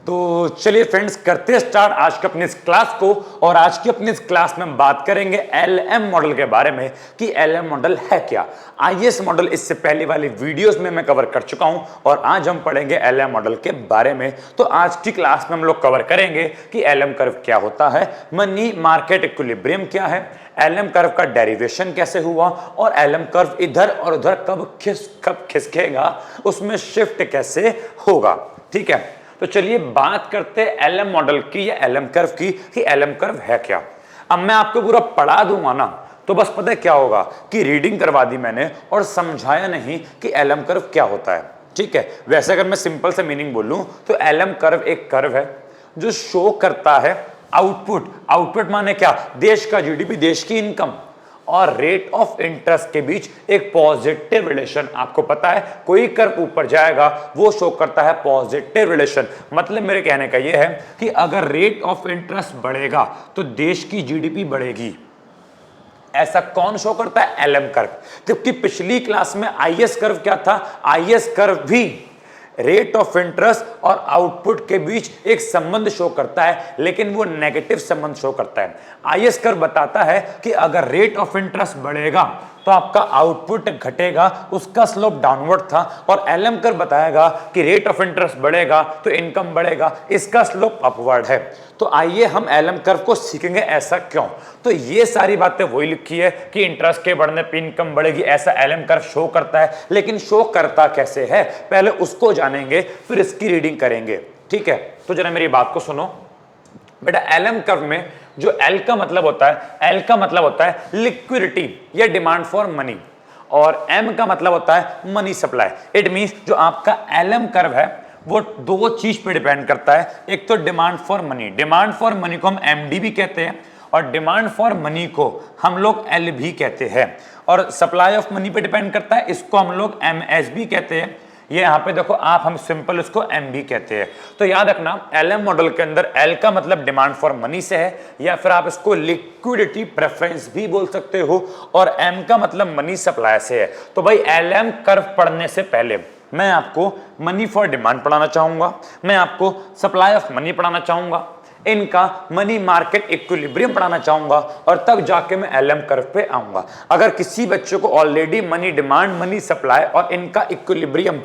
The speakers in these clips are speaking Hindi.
तो चलिए फ्रेंड्स, करते स्टार्ट आज की अपनी इस क्लास को। और आज की अपनी इस क्लास में हम बात करेंगे एलएम मॉडल के बारे में कि एलएम मॉडल है क्या। आईएएस मॉडल इससे पहले वाली वीडियोस में मैं कवर कर चुका हूं और आज हम पढ़ेंगे एलएम मॉडल के बारे में। तो आज की क्लास में हम लोग कवर करेंगे कि एलएम कर्व क्या होता है, मनी मार्केट इक्विलिब्रियम क्या है, एलएम कर्व का डेरिवेशन कैसे हुआ और एलएम कर्व इधर और उधर कब खिसकेगा, उसमें शिफ्ट कैसे होगा। ठीक है, तो चलिए बात करते हैं एलएम मॉडल की या एलएम कर्व की कि एलएम कर्व है क्या। अब मैं आपको पूरा पढ़ा दूंगा ना, तो बस पता है क्या होगा कि रीडिंग करवा दी मैंने और समझाया नहीं कि एलएम कर्व क्या होता है। ठीक है, वैसे अगर मैं सिंपल से मीनिंग बोलूं तो एलएम कर्व एक कर्व है जो शो करता है आउटपुट माने क्या, देश का जीडीपी, देश की इनकम और रेट ऑफ इंटरेस्ट के बीच एक पॉजिटिव रिलेशन। आपको पता है कोई कर्व ऊपर जाएगा वो शो करता है पॉजिटिव रिलेशन। मतलब मेरे कहने का ये है कि अगर रेट ऑफ इंटरेस्ट बढ़ेगा तो देश की जीडीपी बढ़ेगी। ऐसा कौन शो करता है? LM curve. जबकि पिछली क्लास में आईएस कर्व क्या था? आईएस कर्व भी रेट ऑफ इंटरेस्ट और आउटपुट के बीच एक संबंध शो करता है, लेकिन वो नेगेटिव संबंध शो करता है। आईएस कर्व बताता है कि अगर रेट ऑफ इंटरेस्ट बढ़ेगा तो आपका आउटपुट घटेगा, उसका स्लोप डाउनवर्ड था। और एलएम कर्व बताएगा कि रेट ऑफ इंटरेस्ट बढ़ेगा तो इनकम बढ़ेगा, इसका स्लोप अपवर्ड है। तो आइए हम एलएम कर्व को सीखेंगे, ऐसा क्यों। तो ये सारी बातें वही लिखी है कि इंटरेस्ट के बढ़ने पे इनकम बढ़ेगी, ऐसा एलएम कर्व शो करता है। लेकिन शो करता कैसे है, पहले उसको जानेंगे फिर इसकी रीडिंग करेंगे। ठीक है, तो जरा मेरी बात को सुनो बेटा। एलएम कर्व में जो एल का मतलब होता है, एल का मतलब होता है लिक्विडिटी या डिमांड फॉर मनी, और एम का मतलब होता है मनी सप्लाई। इट मींस जो आपका एलएम कर्व है वो दो चीज पे डिपेंड करता है। एक तो demand for money, demand for money को हम एमडी भी कहते हैं और डिमांड फॉर मनी को हम लोग एल भी कहते हैं। और सप्लाई ऑफ मनी पे डिपेंड करता है, इसको हम लोग एमएस भी कहते हैं। ये यहां पे देखो आप, हम सिंपल इसको एम भी कहते हैं। तो याद रखना एलएम मॉडल के अंदर एल का मतलब डिमांड फॉर मनी से है, या फिर आप इसको लिक्विडिटी प्रेफरेंस भी बोल सकते हो, और एम का मतलब मनी सप्लाई से है। तो भाई एलएम कर्व पढ़ने से पहले मैं आपको मनी फॉर डिमांड पढ़ाना चाहूंगा, मैं आपको सप्लाई ऑफ मनी पढ़ाना चाहूंगा, इनका मनी मार्केट इक्विलिब्रियम पढ़ाना चाहूंगा, और तब जाके मैं एलएम कर्व पे आऊंगा। अगर किसी बच्चे को already money demand, money supply और इनका इक्विलिब्रियम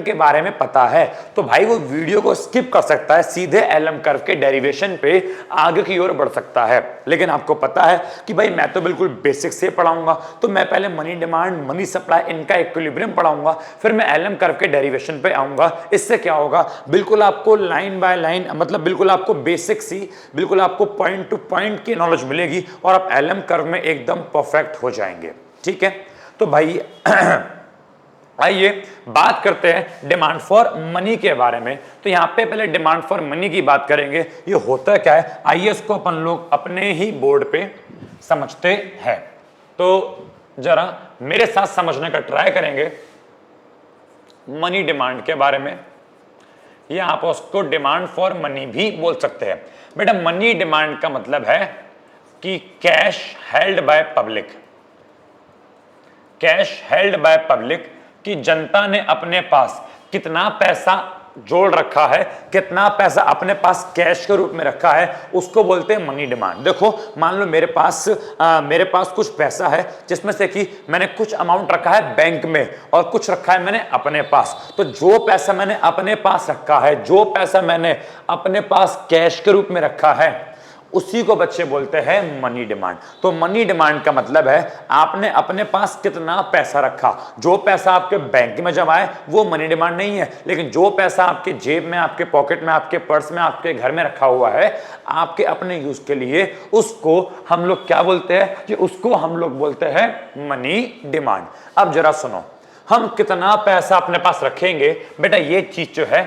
के बारे में पता है तो भाई वो वीडियो को स्किप कर सकता है, सीधे एलएम कर्व के डेरिवेशन पे आगे की ओर बढ़ सकता है। लेकिन आपको पता है कि भाई मैं तो बिल्कुल बेसिक से पढ़ाऊंगा, तो मैं पहले मनी डिमांड, मनी सप्लाई, इनका इक्विलिब्रियम पढ़ाऊंगा, फिर मैं एलएम कर्व के डेरिवेशन पे आऊंगा। इससे क्या होगा, बिल्कुल आपको लाइन बाय लाइन, मतलब बिल्कुल आपको बेसिक सी, बिल्कुल आपको पॉइंट टू पॉइंट की नॉलेज मिलेगी और आप एलएम कर्व में एकदम परफेक्ट हो जाएंगे। ठीक है, तो भाई आइए बात करते हैं डिमांड फॉर मनी के बारे में। तो यहां पे पहले डिमांड फॉर मनी की बात करेंगे। ये होता क्या है, आइए इसको अपन लोग अपने ही बोर्ड पे समझते हैं। तो जरा मेरे साथ समझने का ट्राई करेंगे मनी डिमांड के बारे में, या आप उसको डिमांड फॉर मनी भी बोल सकते हैं। बेटा मनी डिमांड का मतलब है कि cash held by public, cash held by public, कि जनता ने अपने पास कितना पैसा जोड़ रखा है, कितना पैसा अपने पास कैश के रूप में रखा है, उसको बोलते हैं मनी डिमांड। देखो मान लो मेरे पास कुछ पैसा है जिसमें से कि मैंने कुछ अमाउंट रखा है बैंक में और कुछ रखा है मैंने अपने पास। तो जो पैसा मैंने अपने पास रखा है, जो पैसा मैंने अपने पास कैश के रूप में रखा है, उसी को बच्चे बोलते हैं मनी डिमांड। तो मनी डिमांड का मतलब है आपने अपने पास कितना पैसा रखा। जो पैसा आपके बैंक में जमा है वो मनी डिमांड नहीं है, लेकिन जो पैसा आपके जेब में, आपके पॉकेट में, आपके पर्स में, आपके घर में रखा हुआ है आपके अपने यूज के लिए, उसको हम लोग क्या बोलते हैं कि उसको हम लोग बोलते हैं मनी डिमांड। अब जरा सुनो, हम कितना पैसा अपने पास रखेंगे, बेटा ये चीज जो है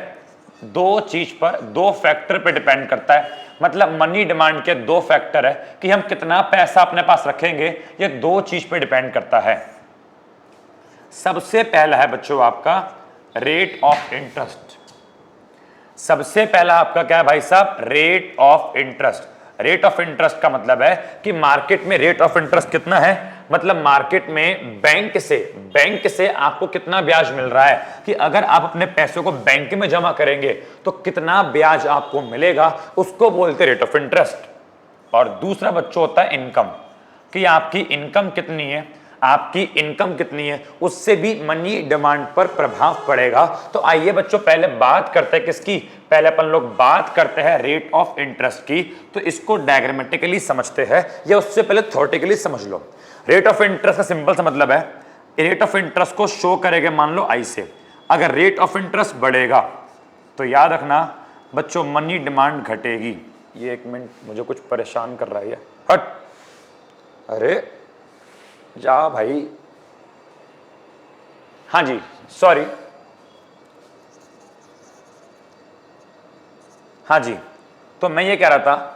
दो चीज पर, दो फैक्टर पे डिपेंड करता है। मतलब मनी डिमांड के दो फैक्टर है कि हम कितना पैसा अपने पास रखेंगे, ये दो चीज पे डिपेंड करता है। सबसे पहला है बच्चों आपका रेट ऑफ इंटरेस्ट। सबसे पहला आपका क्या है भाई साहब, rate of interest. Rate of interest का मतलब है कि मार्केट में रेट ऑफ इंटरेस्ट कितना है, मतलब मार्केट में बैंक से आपको कितना ब्याज मिल रहा है, कि अगर आप अपने पैसों को बैंक में जमा करेंगे तो कितना ब्याज आपको मिलेगा, उसको बोलते रेट ऑफ इंटरेस्ट। और दूसरा बच्चों होता है इनकम, कि आपकी इनकम कितनी है, आपकी इनकम कितनी है, उससे भी मनी डिमांड पर प्रभाव पड़ेगा। तो आइए बच्चों पहले बात करते हैं किसकी, पहले अपन लोग बात करते हैं रेट ऑफ इंटरेस्ट की। तो इसको डायग्रामेटिकली समझते हैं या उससे पहले थ्योरेटिकली समझ लो। रेट ऑफ इंटरेस्ट का सिंपल सा मतलब है, रेट ऑफ इंटरेस्ट को शो करेगा मान लो आई से। अगर रेट ऑफ इंटरेस्ट बढ़ेगा तो याद रखना बच्चों मनी डिमांड घटेगी। ये एक मिनट मुझे कुछ परेशान कर रहा है, हट, अरे जा भाई, हाँ जी सॉरी, हाँ जी। तो मैं ये कह रहा था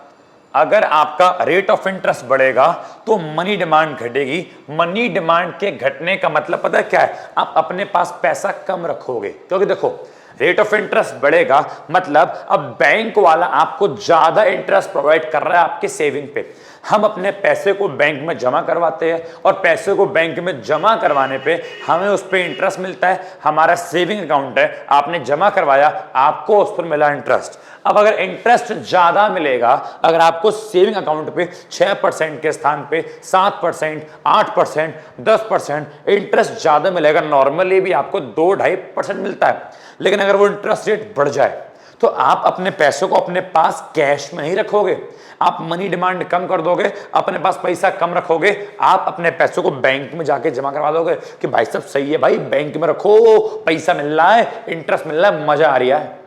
अगर आपका रेट ऑफ इंटरेस्ट बढ़ेगा तो मनी डिमांड घटेगी। मनी डिमांड के घटने का मतलब पता है क्या है, आप अपने पास पैसा कम रखोगे, क्योंकि देखो रेट ऑफ इंटरेस्ट बढ़ेगा मतलब अब बैंक वाला आपको ज्यादा इंटरेस्ट प्रोवाइड कर रहा है आपके सेविंग पे। हम अपने पैसे को बैंक में जमा करवाते हैं और पैसे को बैंक में जमा करवाने पे हमें उस पर इंटरेस्ट मिलता है। हमारा सेविंग अकाउंट है, आपने जमा करवाया, आपको उस पर मिला इंटरेस्ट। अब अगर इंटरेस्ट ज्यादा मिलेगा, अगर आपको सेविंग अकाउंट पे 6% के स्थान पे 7%, 8%, 10% इंटरेस्ट ज्यादा मिलेगा, नॉर्मली भी आपको 2-2.5% मिलता है, लेकिन अगर वो इंटरेस्ट रेट बढ़ जाए तो आप अपने पैसों को अपने पास कैश में नहीं रखोगे, आप मनी डिमांड कम कर दोगे, अपने पास पैसा कम रखोगे, आप अपने पैसों को बैंक में जाके जमा करवा दोगे कि भाई सब सही है भाई बैंक में रखो, पैसा मिल रहा है, इंटरेस्ट मिल रहा है, मजा आ रहा है।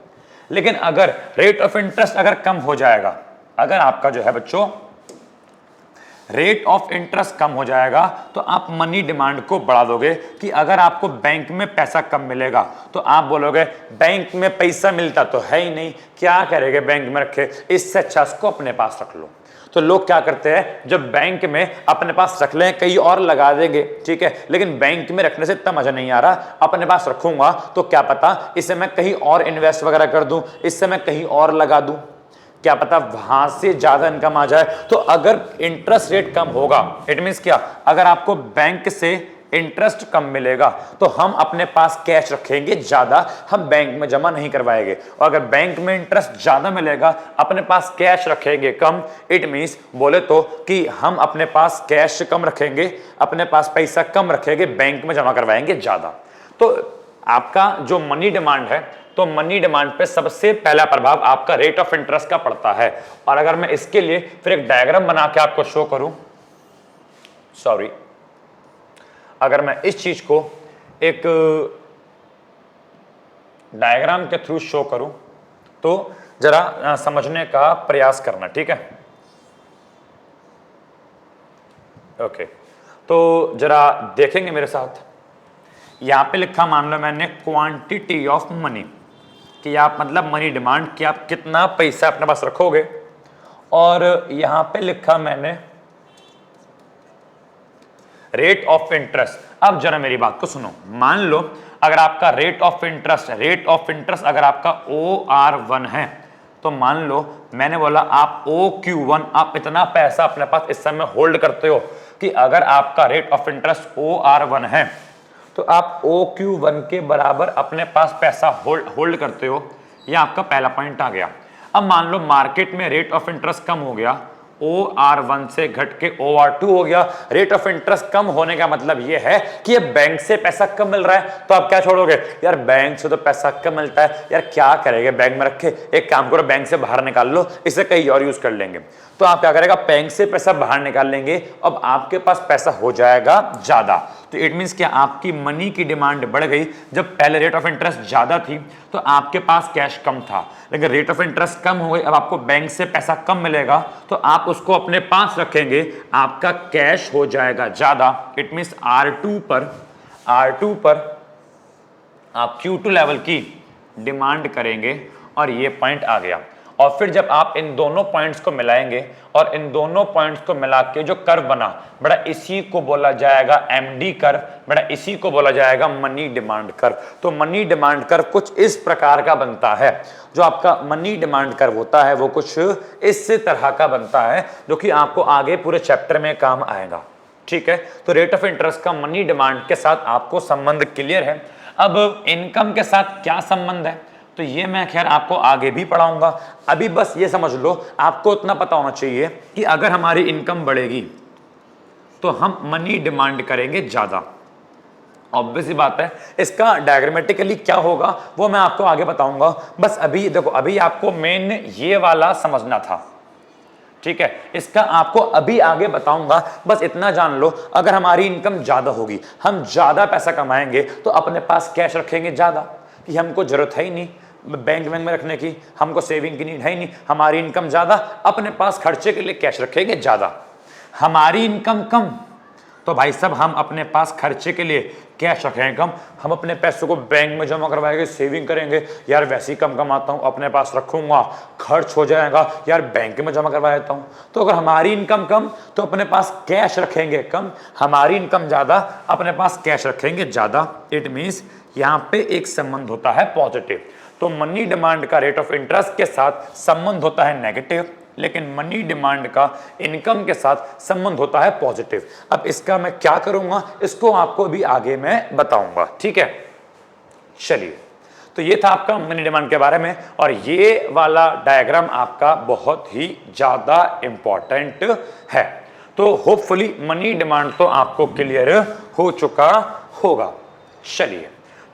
लेकिन अगर रेट ऑफ इंटरेस्ट अगर कम हो जाएगा, अगर आपका जो है बच्चों रेट ऑफ इंटरेस्ट कम हो जाएगा तो आप मनी डिमांड को बढ़ा दोगे, कि अगर आपको बैंक में पैसा कम मिलेगा तो आप बोलोगे बैंक में पैसा मिलता तो है ही नहीं, क्या करेंगे बैंक में रखे, इससे अच्छा इसको अपने पास रख लो। तो लोग क्या करते हैं, जब बैंक में अपने पास रख लें कहीं और लगा देंगे, ठीक है, लेकिन बैंक में रखने से इतना मजा नहीं आ रहा, अपने पास रखूंगा तो क्या पता इससे मैं कहीं और इन्वेस्ट वगैरह कर दूं, इससे मैं कहीं और लगा दूं, क्या पता वहां से ज्यादा इनकम आ जाए। तो अगर इंटरेस्ट रेट कम होगा, इट मींस क्या, अगर आपको बैंक से इंटरेस्ट कम मिलेगा तो हम अपने पास कैश रखेंगे ज्यादा, हम बैंक में जमा नहीं करवाएंगे। और अगर बैंक में इंटरेस्ट ज्यादा मिलेगा, अपने पास कैश रखेंगे कम, इट मींस बोले तो कि हम अपने पास कैश कम रखेंगे, अपने पास पैसा कम रखेंगे, बैंक में जमा करवाएंगे ज्यादा। तो आपका जो मनी डिमांड है, तो मनी डिमांड पे सबसे पहला प्रभाव आपका रेट ऑफ इंटरेस्ट का पड़ता है। और अगर मैं इसके लिए फिर एक डायग्राम बना के आपको शो करूं, सॉरी, अगर मैं इस चीज को एक डायग्राम के थ्रू शो करूं तो जरा समझने का प्रयास करना, ठीक है। ओके, तो जरा देखेंगे मेरे साथ। यहां पे लिखा मान लो मैंने क्वांटिटी ऑफ मनी, कि आप मतलब मनी डिमांड कि आप कितना पैसा अपने पास रखोगे, और यहां पे लिखा मैंने रेट ऑफ इंटरेस्ट। अब जरा मेरी बात को सुनो, मान लो अगर आपका रेट ऑफ इंटरेस्ट अगर आपका OR1 है, तो मान लो मैंने बोला आप OQ1, आप इतना पैसा अपने पास इस समय होल्ड करते हो, कि अगर आपका रेट ऑफ इंटरेस्ट OR1 है तो आप OQ1 के बराबर अपने पास पैसा होल्ड करते हो। यह आपका पहला पॉइंट आ गया। अब मान लो मार्केट में रेट ऑफ इंटरेस्ट कम हो गया, OR1 से घट के OR2 हो गया। रेट ऑफ इंटरेस्ट कम होने का मतलब यह है कि ये बैंक से पैसा कम मिल रहा है, तो आप क्या छोड़ोगे, यार बैंक से तो पैसा कम मिलता है, यार क्या करेंगे बैंक में रखे, एक काम करो बैंक से बाहर निकाल लो, इसे कहीं और यूज कर लेंगे। तो आप क्या करेगा, बैंक से पैसा बाहर निकाल लेंगे, अब आपके पास पैसा हो जाएगा ज्यादा। तो इट मींस क्या, आपकी मनी की डिमांड बढ़ गई। जब पहले रेट ऑफ इंटरेस्ट ज्यादा थी तो आपके पास कैश कम था, लेकिन रेट ऑफ इंटरेस्ट कम हो गई, अब आपको बैंक से पैसा कम मिलेगा तो आप उसको अपने पास रखेंगे, आपका कैश हो जाएगा ज्यादा। इट मींस R2 पर आप Q2 लेवल की डिमांड करेंगे, और ये पॉइंट आ गया। और फिर जब आप इन दोनों पॉइंट्स को मिलाएंगे और इन दोनों पॉइंट्स को मिला के जो कर्व बना, बड़ा इसी को बोला जाएगा MD कर्व, बड़ा इसी को बोला जाएगा मनी डिमांड कर्व। तो मनी डिमांड कर्व कुछ इस प्रकार का बनता है। जो आपका मनी डिमांड कर्व होता है वो कुछ इस तरह का बनता है, जो कि आपको आगे पूरे चैप्टर में काम आएगा, ठीक है। तो रेट ऑफ इंटरेस्ट का मनी डिमांड के साथ आपको संबंध क्लियर है। अब इनकम के साथ क्या संबंध है तो ये मैं खैर आपको आगे भी पढ़ाऊंगा। अभी बस ये समझ लो, आपको इतना पता होना चाहिए कि अगर हमारी इनकम बढ़ेगी तो हम मनी डिमांड करेंगे ज्यादा। ऑब्वियस सी बात है। इसका डायग्रामेटिकली क्या होगा वो मैं आपको आगे बताऊंगा। बस अभी देखो, अभी आपको मेन ये वाला समझना था, ठीक है। इसका आपको अभी आगे बताऊंगा, बस इतना जान लो, अगर हमारी इनकम ज्यादा होगी, हम ज्यादा पैसा कमाएंगे तो अपने पास कैश रखेंगे ज्यादा, कि हमको जरूरत है ही नहीं बैंक में रखने की, हमको सेविंग की नीड है ही नहीं। हमारी इनकम ज्यादा, अपने पास खर्चे के लिए कैश रखेंगे ज्यादा। हमारी इनकम कम तो भाई साहब हम अपने पास खर्चे के लिए कैश रखेंगे कम, हम अपने पैसों को बैंक में जमा करवाएंगे, सेविंग करेंगे, यार वैसे ही कम कमाता हूं अपने पास रखूंगा, खर्च हो जाएगा, यार बैंक में जमा करवा देता हूं। तो अगर हमारी इनकम कम तो अपने पास कैश रखेंगे कम, हमारी इनकम ज्यादा अपने पास कैश रखेंगे ज्यादा। इट मीन्स यहां पे एक संबंध होता है पॉजिटिव। तो मनी डिमांड का रेट ऑफ इंटरेस्ट के साथ संबंध होता है नेगेटिव, लेकिन मनी डिमांड का इनकम के साथ संबंध होता है पॉजिटिव। अब इसका मैं क्या करूंगा इसको आपको भी आगे मैं बताऊंगा, ठीक है। चलिए, तो ये था आपका मनी डिमांड के बारे में, और ये वाला डायग्राम आपका बहुत ही ज्यादा इंपॉर्टेंट है। तो होपफुली मनी डिमांड तो आपको क्लियर हो चुका होगा। चलिए,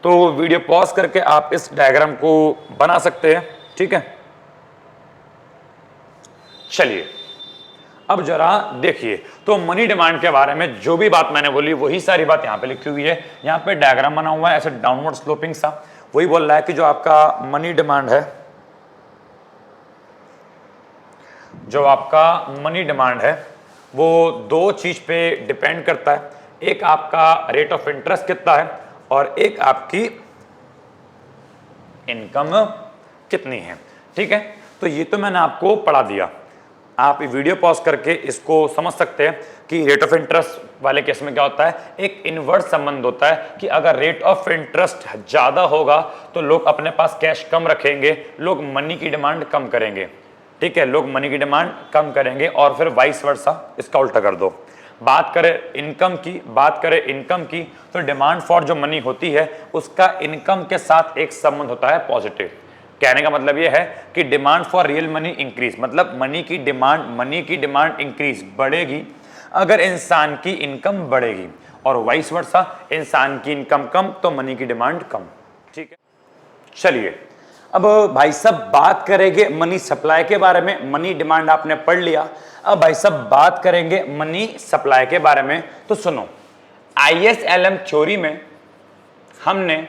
तो वीडियो पॉज करके आप इस डायग्राम को बना सकते हैं, ठीक है। चलिए, अब जरा देखिए, तो मनी डिमांड के बारे में जो भी बात मैंने बोली वही सारी बात यहां पे लिखी हुई है। यहां पे डायग्राम बना हुआ है ऐसे डाउनवर्ड स्लोपिंग सा, वही बोल रहा है कि जो आपका मनी डिमांड है, जो आपका मनी डिमांड है वो दो चीज पे डिपेंड करता है। एक आपका रेट ऑफ इंटरेस्ट कितना है और एक आपकी इनकम कितनी है, ठीक है। तो ये तो मैंने आपको पढ़ा दिया, आप वीडियो पॉज करके इसको समझ सकते हैं कि रेट ऑफ इंटरेस्ट वाले केस में क्या होता है। एक इनवर्स संबंध होता है कि अगर रेट ऑफ इंटरेस्ट ज्यादा होगा तो लोग अपने पास कैश कम रखेंगे, लोग मनी की डिमांड कम करेंगे, ठीक है, लोग मनी की डिमांड कम करेंगे। और फिर वाइस वर्सा, इसका उल्टा कर दो। बात करें इनकम की तो डिमांड फॉर जो मनी होती है उसका इनकम के साथ एक संबंध होता है पॉजिटिव। कहने का मतलब यह है कि demand for real money increase, मतलब मनी की डिमांड इंक्रीज बढ़ेगी अगर इंसान की इनकम बढ़ेगी, और वाइस वर्सा, इंसान की इनकम कम तो मनी की डिमांड कम, ठीक है। चलिए, अब भाई साहब बात करेंगे मनी सप्लाई के बारे में। मनी डिमांड आपने पढ़ लिया, अब भाई साहब बात करेंगे मनी सप्लाई के बारे में। तो सुनो, ISLM थ्योरी में हमने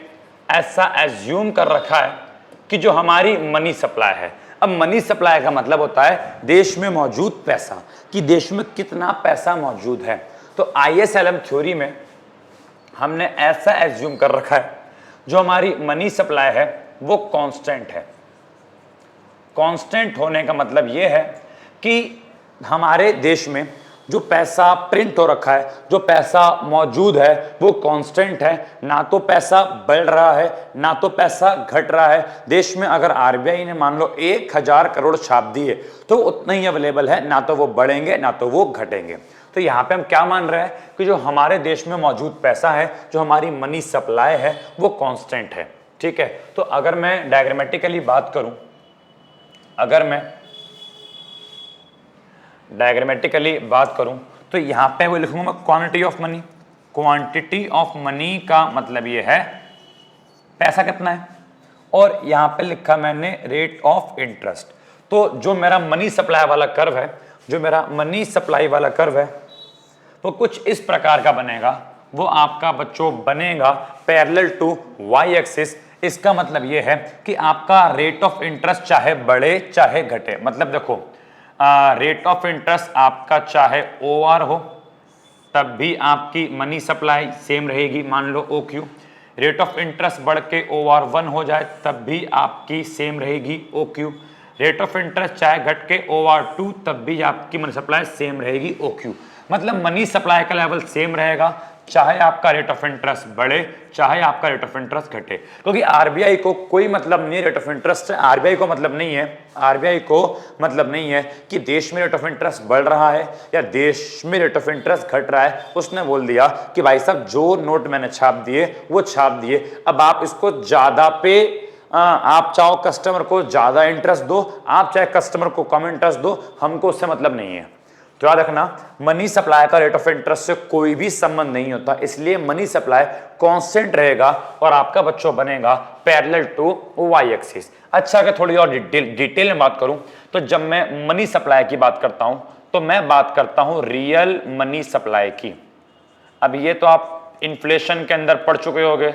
ऐसा एज्यूम कर रखा है कि जो हमारी मनी सप्लाई है, अब मनी सप्लाई का मतलब होता है देश में मौजूद पैसा, कि देश में कितना पैसा मौजूद है। तो ISLM थ्योरी में हमने ऐसा एज्यूम कर रखा है जो हमारी मनी सप्लाई है वो कांस्टेंट है। कांस्टेंट होने का मतलब यह है कि हमारे देश में जो पैसा प्रिंट हो रखा है, जो पैसा मौजूद है वो कांस्टेंट है, ना तो पैसा बढ़ रहा है ना तो पैसा घट रहा है। देश में अगर RBI ने मान लो 1000 करोड़ छाप दिए तो उतना ही अवेलेबल है, ना तो वो बढ़ेंगे ना तो वो घटेंगे। तो यहाँ पे हम क्या मान रहे हैं कि जो हमारे देश में मौजूद पैसा है, जो हमारी मनी सप्लाई है वो कांस्टेंट है, ठीक है। तो अगर मैं डायग्रामेटिकली बात करूं, तो यहां पे वो लिखूंगा quantity of money. Quantity of money का मतलब ये है पैसा कितना है, और यहां पे लिखा मैंने रेट ऑफ इंटरेस्ट। तो जो मेरा मनी सप्लाई वाला कर्व है वो कुछ इस प्रकार का बनेगा। वो आपका बच्चों बनेगा पैरेलल टू वाई एक्सिस। इसका मतलब ये है कि आपका रेट ऑफ इंटरेस्ट चाहे बढ़े चाहे घटे, मतलब देखो रेट ऑफ इंटरेस्ट आपका चाहे OR हो तब भी आपकी मनी सप्लाई सेम रहेगी, मान लो OQ। रेट ऑफ इंटरेस्ट बढ़ के OR1 हो जाए तब भी आपकी सेम रहेगी OQ। रेट ऑफ इंटरेस्ट चाहे घट के OR2 तब भी आपकी मनी सप्लाई सेम रहेगी OQ। मतलब मनी सप्लाई का लेवल सेम रहेगा चाहे आपका रेट ऑफ इंटरेस्ट बढ़े चाहे आपका रेट ऑफ इंटरेस्ट घटे, क्योंकि आरबीआई को कोई मतलब नहीं रेट ऑफ इंटरेस्ट से। आरबीआई को मतलब नहीं है, आरबीआई को मतलब नहीं है कि देश में रेट ऑफ इंटरेस्ट बढ़ रहा है या देश में रेट ऑफ इंटरेस्ट घट रहा है। उसने बोल दिया कि भाई साहब जो नोट मैंने छाप दिए वो छाप दिए, अब आप इसको ज्यादा पे आप चाहो कस्टमर को ज्यादा इंटरेस्ट दो, आप चाहे कस्टमर को कम इंटरेस्ट दो, हमको उससे मतलब नहीं है। तो याद रखना, मनी सप्लाई का रेट ऑफ इंटरेस्ट से कोई भी संबंध नहीं होता, इसलिए मनी सप्लाई कांस्टेंट रहेगा और आपका बच्चों बनेगा पैरेलल टू वाई एक्सिस। अच्छा, अगर थोड़ी और डिटेल में बात करूं तो जब मैं मनी सप्लाई की बात करता हूं तो मैं बात करता हूं रियल मनी सप्लाई की। अब ये तो आप इन्फ्लेशन के अंदर पढ़ चुके होंगे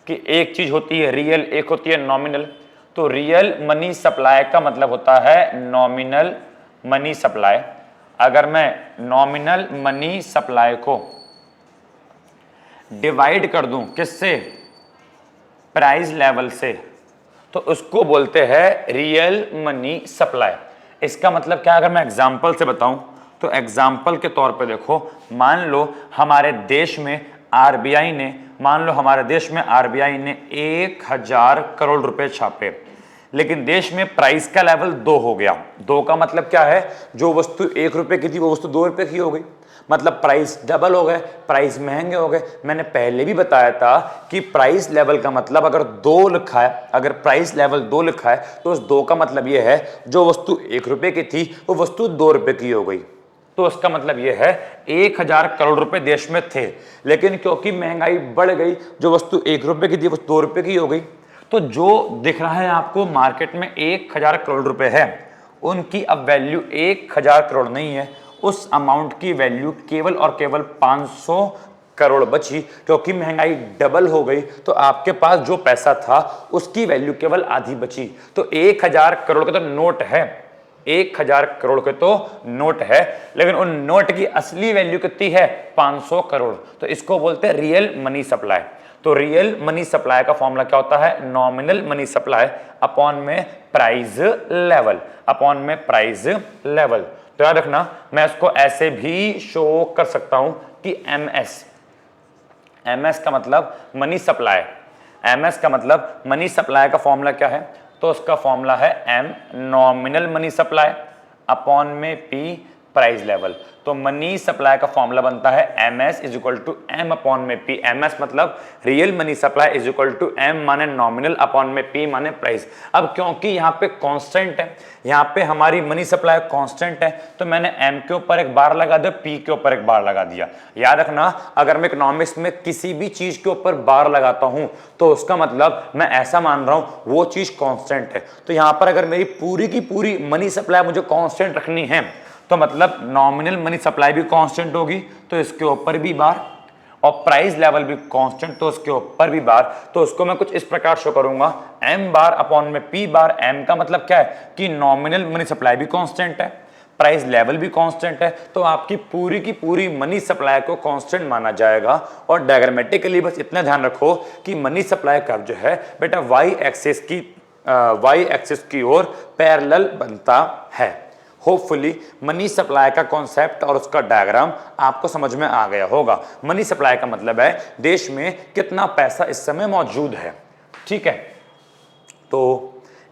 कि एक चीज होती है रियल, एक होती है नॉमिनल। तो रियल मनी सप्लाई का मतलब होता है नॉमिनल मनी सप्लाई। अगर मैं नॉमिनल मनी सप्लाई को डिवाइड कर दूं किससे, प्राइस लेवल से, तो उसको बोलते हैं रियल मनी सप्लाई। इसका मतलब क्या, अगर मैं एग्जांपल से बताऊं तो एग्जांपल के तौर पे देखो, मान लो हमारे देश में आरबीआई ने 1000 करोड़ रुपए छापे, लेकिन देश में प्राइस का लेवल 2 हो गया। 2 का मतलब क्या है, जो वस्तु 1 रुपए की थी वो वस्तु 2 रुपए की हो गई, मतलब प्राइस डबल हो गए, प्राइस महंगे हो गए। मैंने पहले भी बताया था कि प्राइस लेवल का मतलब अगर 2 लिखा है, अगर प्राइस लेवल 2 लिखा है तो उस 2 का मतलब यह है जो वस्तु 1 रुपए की थी वो वस्तु 2 रुपए की हो गई। तो उसका मतलब यह है 1000 करोड़ रुपए देश में थे, लेकिन क्योंकि महंगाई बढ़ गई, जो वस्तु 1 रुपए की थी वो 2 रुपए की हो गई। तो जो दिख रहा है आपको मार्केट में 1000 करोड़ रुपए है, उनकी अब वैल्यू 1000 करोड़ नहीं है, उस अमाउंट की वैल्यू केवल और केवल 500 करोड़ बची, क्योंकि महंगाई डबल हो गई। तो आपके पास जो पैसा था उसकी वैल्यू केवल आधी बची। तो 1000 करोड़ के तो नोट है, 1000 करोड़ के तो नोट है, लेकिन उन नोट की असली वैल्यू कितनी है, 500 करोड़। तो इसको बोलते हैं रियल मनी सप्लाई। तो रियल मनी सप्लाई का फॉर्मूला क्या होता है, नॉमिनल मनी सप्लाई अपॉन में प्राइस लेवल, अपॉन में प्राइस लेवल। तो याद रखना, मैं इसको ऐसे भी शो कर सकता हूं कि एमएस, एमएस का मतलब मनी सप्लाई, एमएस का मतलब मनी सप्लाई का फॉर्मूला क्या है, तो उसका फॉर्मूला है M nominal money supply upon में पी प्राइस लेवल। तो मनी सप्लाई का फॉर्मूला बनता है M S is equal to M upon में पी। एम एस मतलब real money supply is equal to M माने नॉमिनल अपॉन में पी माने प्राइस। अब क्योंकि यहाँ पे कांस्टेंट है, यहाँ पे हमारी मनी सप्लाई कांस्टेंट है, तो मैंने एम के ऊपर एक बार लगा दिया, पी के ऊपर एक बार लगा दिया। याद रखना, अगर मैं इकोनॉमिक्स में किसी भी चीज के ऊपर बार लगाता हूं तो उसका मतलब मैं ऐसा मान रहा हूं वो चीज कांस्टेंट है। तो यहाँ पर अगर मेरी पूरी की पूरी मनी सप्लाई मुझे कांस्टेंट रखनी है तो मतलब नॉमिनल मनी सप्लाई भी कांस्टेंट होगी, तो इसके ऊपर भी बार, और प्राइस लेवल भी कांस्टेंट, तो उसके ऊपर भी बार। तो उसको मैं कुछ इस प्रकार शो करूंगा, एम बार अपॉन में पी बार। एम का मतलब क्या है कि नॉमिनल मनी सप्लाई भी कांस्टेंट है, प्राइस लेवल भी कांस्टेंट है, तो आपकी पूरी की पूरी मनी सप्लाई को कांस्टेंट माना जाएगा। और डायग्रामेटिकली बस इतना ध्यान रखो कि मनी सप्लाई कर्व जो है बेटा वाई एक्सिस की ओर पैरेलल बनता है। होपफुली मनी सप्लाई का कॉन्सेप्ट और उसका डायग्राम आपको समझ में आ गया होगा। मनी सप्लाई का मतलब है देश में कितना पैसा इस समय मौजूद है, ठीक है। तो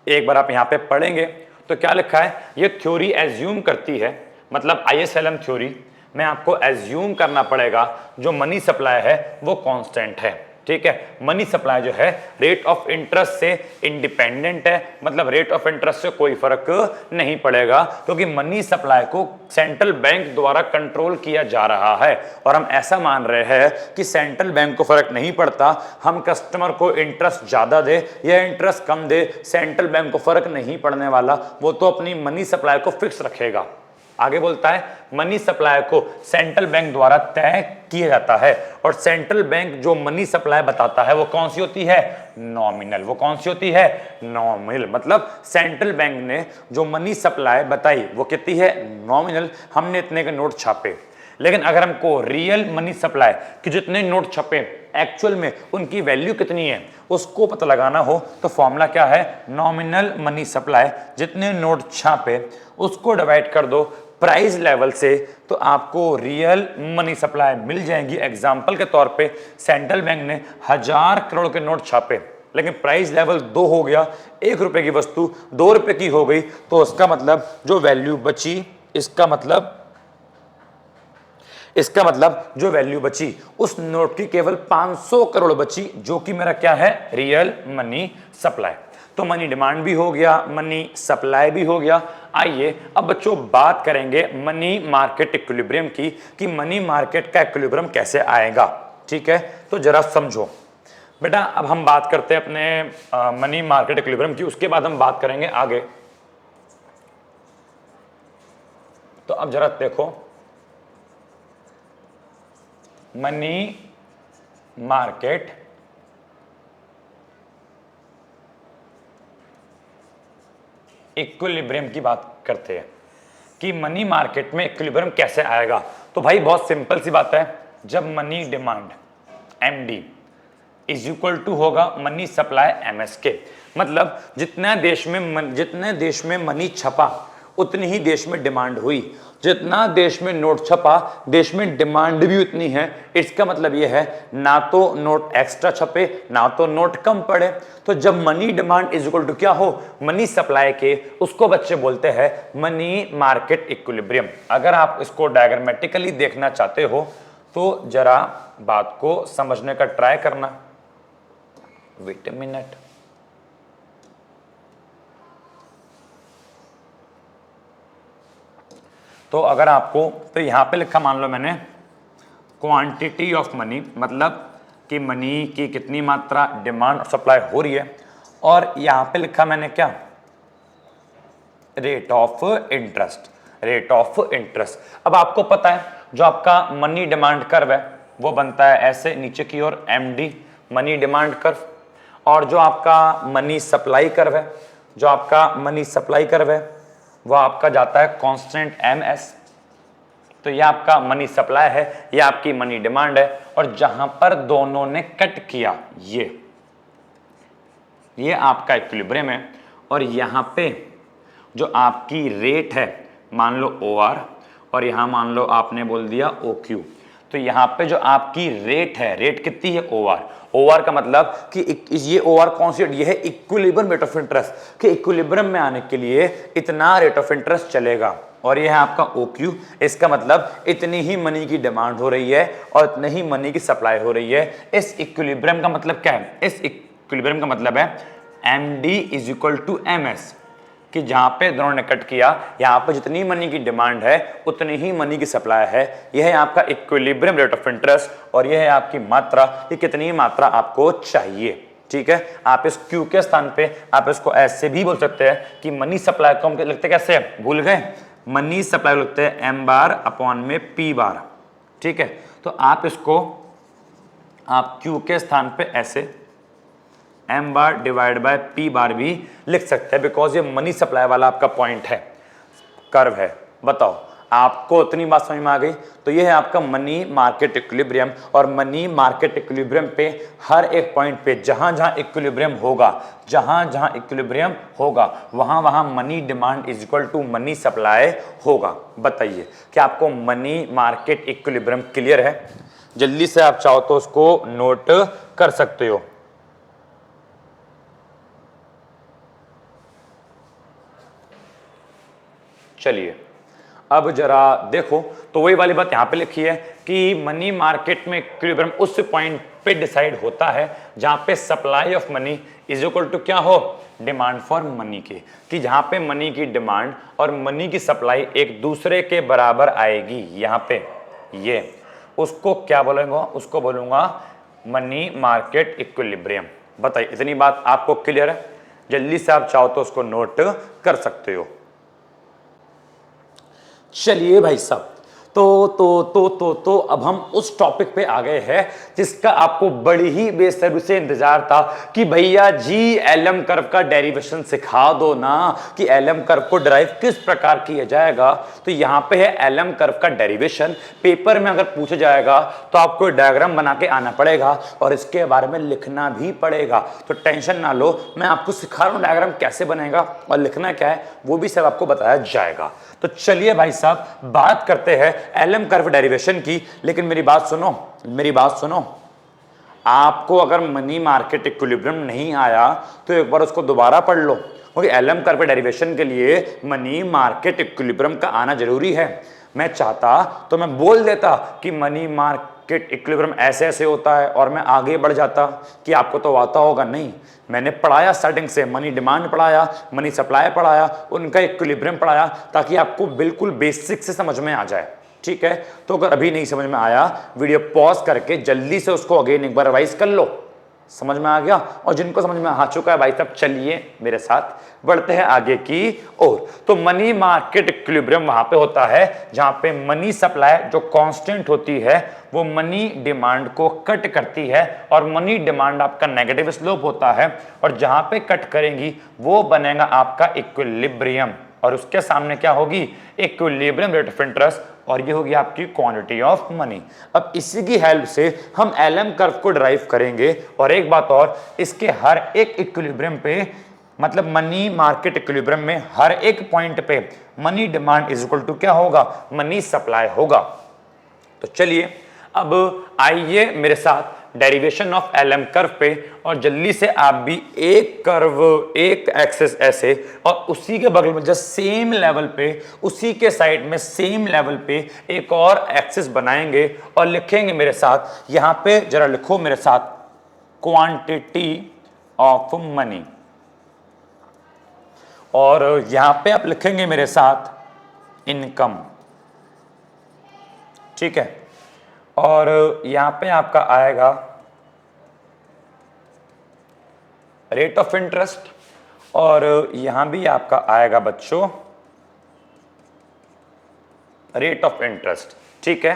एक बार आप यहां पे पढ़ेंगे तो क्या लिखा है, ये थ्योरी एज्यूम करती है, मतलब आईएसएलएम थ्योरी में आपको एज्यूम करना पड़ेगा जो मनी सप्लाई है वो कांस्टेंट है, ठीक है। मनी सप्लाई जो है रेट ऑफ इंटरेस्ट से इंडिपेंडेंट है, मतलब रेट ऑफ इंटरेस्ट से कोई फर्क नहीं पड़ेगा, क्योंकि मनी सप्लाई को सेंट्रल बैंक द्वारा कंट्रोल किया जा रहा है। और हम ऐसा मान रहे हैं कि सेंट्रल बैंक को फर्क नहीं पड़ता हम कस्टमर को इंटरेस्ट ज्यादा दे या इंटरेस्ट कम दे, सेंट्रल बैंक को फर्क नहीं पड़ने वाला, वो तो अपनी मनी सप्लाई को फिक्स रखेगा। आगे बोलता है मनी सप्लाई को सेंट्रल बैंक द्वारा तय किया जाता है, और सेंट्रल बैंक जो मनी सप्लाई बताता है वो कौन सी होती है, नॉमिनल। वो कौन सी होती है, नॉमिनल। मतलब सेंट्रल बैंक ने जो मनी सप्लाई बताई वो कितनी है, नॉमिनल। हमने इतने के नोट छापे, लेकिन अगर हमको रियल मनी सप्लाई कि जितने नोट छपे एक्चुअल में उनकी वैल्यू कितनी है उसको पता लगाना हो तो फॉर्मूला क्या है, नॉमिनल मनी सप्लाई, जितने नोट छापे उसको डिवाइड कर दो प्राइस लेवल से तो आपको रियल मनी सप्लाई मिल जाएगी। एग्जाम्पल के तौर पे सेंट्रल बैंक ने 1000 करोड़ के नोट छापे, लेकिन प्राइस लेवल 2 हो गया, 1 रुपए की वस्तु 2 रुपए की हो गई, तो उसका मतलब जो वैल्यू बची, इसका मतलब जो वैल्यू बची उस नोट की केवल 500 करोड़ बची, जो कि मेरा क्या है, रियल मनी सप्लाई। तो मनी डिमांड भी हो गया, मनी सप्लाई भी हो गया। आइए अब बच्चों बात करेंगे मनी मार्केट इक्विलिब्रियम की, कि मनी मार्केट का इक्विलिब्रियम कैसे आएगा। ठीक है, तो जरा समझो बेटा। अब हम बात करते हैं अपने मनी मार्केट इक्विलिब्रियम की, उसके बाद हम बात करेंगे आगे। तो अब जरा देखो, मनी मार्केट इक्विलिब्रियम की बात करते हैं कि मनी मार्केट में इक्विलिब्रियम कैसे आएगा। तो भाई बहुत सिंपल सी बात है, जब money demand MD is equal to होगा मनी सप्लाई एमएसके, मतलब जितने देश में मनी छपा उतनी ही देश में डिमांड हुई, जितना देश में नोट छपा देश में डिमांड भी उतनी है। इसका मतलब यह है ना तो नोट एक्स्ट्रा छपे ना तो नोट कम पड़े। तो जब money demand is equal to क्या हो, मनी सप्लाई के, उसको बच्चे बोलते हैं मनी मार्केट इक्विलिब्रियम। अगर आप इसको डायग्रामेटिकली देखना चाहते हो तो जरा बात को समझने का ट्राई करना। Wait a minute. तो अगर आपको, तो यहां पे लिखा मान लो मैंने क्वांटिटी ऑफ मनी, मतलब कि मनी की कितनी मात्रा डिमांड और सप्लाई हो रही है, और यहां पे लिखा मैंने क्या, rate of interest, rate of interest. अब आपको पता है जो आपका मनी डिमांड कर्व है वो बनता है ऐसे नीचे की ओर, एमडी मनी डिमांड कर्व, और जो आपका मनी सप्लाई कर्व है, जो आपका मनी सप्लाई कर्व है वो आपका जाता है कांस्टेंट एमएस। तो ये आपका मनी सप्लाई है, ये आपकी मनी डिमांड है, और जहां पर दोनों ने कट किया ये आपका इक्विलिब्रियम है। और यहां पे जो आपकी रेट है मान लो OR, और यहां मान लो आपने बोल दिया OQ। तो यहां पे जो आपकी रेट है, रेट कितनी है, OR का मतलब कि ये OR कौन सी, ये है इक्विलिब्रियम रेट ऑफ इंटरेस्ट, कि इक्विलिब्रियम में आने के लिए इतना रेट ऑफ इंटरेस्ट चलेगा। और ये है आपका OQ, इसका मतलब इतनी ही मनी की डिमांड हो रही है और इतनी ही मनी की सप्लाई हो रही है। इस इक्विलिब्रियम का मतलब क्या है, इस इक्विलिब्रियम का मतलब है MD is equal to MS, कि जहां पे दोनों ने कट किया, यहां पे जितनी मनी की डिमांड है उतनी ही मनी की सप्लाई है। यह है आपका इक्विलिब्रियम रेट ऑफ इंटरेस्ट, और यह है आपकी मात्रा, कि कितनी मात्रा आपको चाहिए। ठीक है, आप इस Q के स्थान पे आप इसको ऐसे भी बोल सकते हैं कि मनी सप्लाई को हम लिखते कैसे, भूल गए, मनी सप्लाई लिखते हैं M बार अपॉन में P बार। ठीक है, तो आप इसको आप Q के स्थान पे ऐसे M bar divide by P बार भी लिख सकते हैं, बिकॉज ये मनी सप्लाई वाला आपका पॉइंट है, कर्व है। बताओ आपको इतनी बात समझ में आ गई। तो ये है आपका मनी मार्केट इक्विलिब्रियम, और मनी मार्केट इक्विलिब्रियम पे हर एक पॉइंट पे जहां जहां इक्विलिब्रियम होगा, जहां जहां इक्विलिब्रियम होगा वहां वहां money demand is equal to money supply होगा। बताइए कि आपको मनी मार्केट इक्विलिब्रियम क्लियर है? जल्दी से आप चाहो तो उसको नोट कर सकते हो। चलिए अब जरा देखो, तो वही वाली बात यहां पे लिखी है कि मनी मार्केट में इक्विलिब्रियम उस पॉइंट पे डिसाइड होता है जहां पे supply of money is equal to क्या हो, डिमांड फॉर मनी के, कि जहां पे मनी की डिमांड और मनी की सप्लाई एक दूसरे के बराबर आएगी। यहां पे ये उसको क्या बोलूंगा, उसको बोलूंगा मनी मार्केट इक्विलिब्रियम। बताइए इतनी बात आपको क्लियर है? जल्दी से आप चाहो तो उसको नोट कर सकते हो। चलिए भाई साहब, तो अब हम उस टॉपिक पे आ गए हैं जिसका आपको बड़ी ही बेसब्री से इंतजार था कि भैया जी एलएम कर्व का डेरिवेशन सिखा दो ना, कि एलएम कर्व को डिराइव किस प्रकार किया जाएगा। तो यहां पे है एलएम कर्व का डेरिवेशन। पेपर में अगर पूछा जाएगा तो आपको डायग्राम बना के आना पड़ेगा और इसके बारे में लिखना भी पड़ेगा। तो टेंशन ना लो, मैं आपको सिखा रहा हूं डायग्राम कैसे बनेगा और लिखना क्या है वो भी सब आपको बताया जाएगा। तो चलिए भाई साहब बात करते हैं एलएम कर्व डेरिवेशन की। लेकिन मेरी बात सुनो, आपको अगर मनी मार्केट इक्विलिब्रियम नहीं आया तो एक बार उसको दोबारा पढ़ लो, क्योंकि एलएम कर्व डेरिवेशन के लिए मनी मार्केट इक्विलिब्रियम का आना जरूरी है। मैं चाहता तो मैं बोल देता कि मनी मार्केट इक्विलिब्रियम ऐसे ऐसे होता है और मैं आगे बढ़ जाता कि आपको तो आता होगा। नहीं, मैंने पढ़ाया स्टार्टिंग से, मनी डिमांड पढ़ाया, मनी सप्लाई पढ़ाया, उनका इक्विलिब्रियम पढ़ाया ताकि आपको बिल्कुल बेसिक से समझ में आ जाए। ठीक है, तो अगर अभी नहीं समझ में आया वीडियो पॉज करके जल्दी से उसको अगेन एक बार रिवाइज कर लो। समझ में आ गया? और जिनको समझ में आ चुका है भाई साहब चलिए मेरे साथ बढ़ते हैं आगे की ओर। तो मनी मार्केट इक्विलिब्रियम वहां पे होता है जहां पे मनी सप्लाई जो कांस्टेंट होती है वो मनी डिमांड को कट करती है और मनी डिमांड आपका नेगेटिव स्लोप होता है और जहां पे कट करेंगी वो बनेगा आपका इक्विलिब्रियम और उसके सामने क्या होगी? इक्विलिब्रियम रेट ऑफ इंटरेस्ट और ये होगी आपकी क्वांटिटी ऑफ मनी। अब इसी की हेल्प से हम एलएम कर्व को ड्राइव करेंगे। और एक बात और, इसके हर एक इक्विलिब्रियम पे मतलब मनी मार्केट इक्विलिब्रियम में हर एक पॉइंट पे money demand is equal to क्या होगा? मनी सप्लाई होगा। तो चलिए अब आइए मेरे साथ डेरिवेशन ऑफ एलएम कर्व पे और जल्दी से आप भी एक कर्व एक एक्सिस ऐसे और उसी के बगल में जस्ट सेम लेवल पे उसी के साइड में सेम लेवल पे एक और एक्सिस बनाएंगे और लिखेंगे मेरे साथ। यहां पे जरा लिखो मेरे साथ क्वांटिटी ऑफ मनी और यहां पे आप लिखेंगे मेरे साथ इनकम। ठीक है, और यहां पे आपका आएगा रेट ऑफ इंटरेस्ट और यहां भी आपका आएगा बच्चों रेट ऑफ इंटरेस्ट। ठीक है,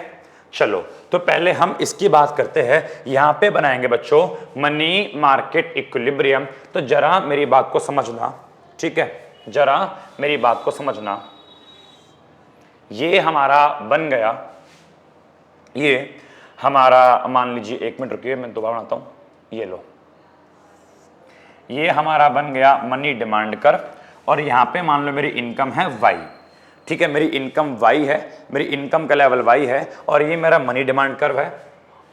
चलो तो पहले हम इसकी बात करते हैं। यहां पे बनाएंगे बच्चों मनी मार्केट इक्विलिब्रियम। तो जरा मेरी बात को समझना, ठीक है, जरा मेरी बात को समझना। ये हमारा बन गया, ये हमारा मान लीजिए, एक मिनट रुकिए मैं दोबारा बनाता हूं। ये लो, ये हमारा बन गया मनी डिमांड कर्व और यहां पे मान लो मेरी इनकम है वाई। ठीक है, मेरी इनकम वाई है, मेरी इनकम का लेवल वाई है और ये मेरा मनी डिमांड कर्व है।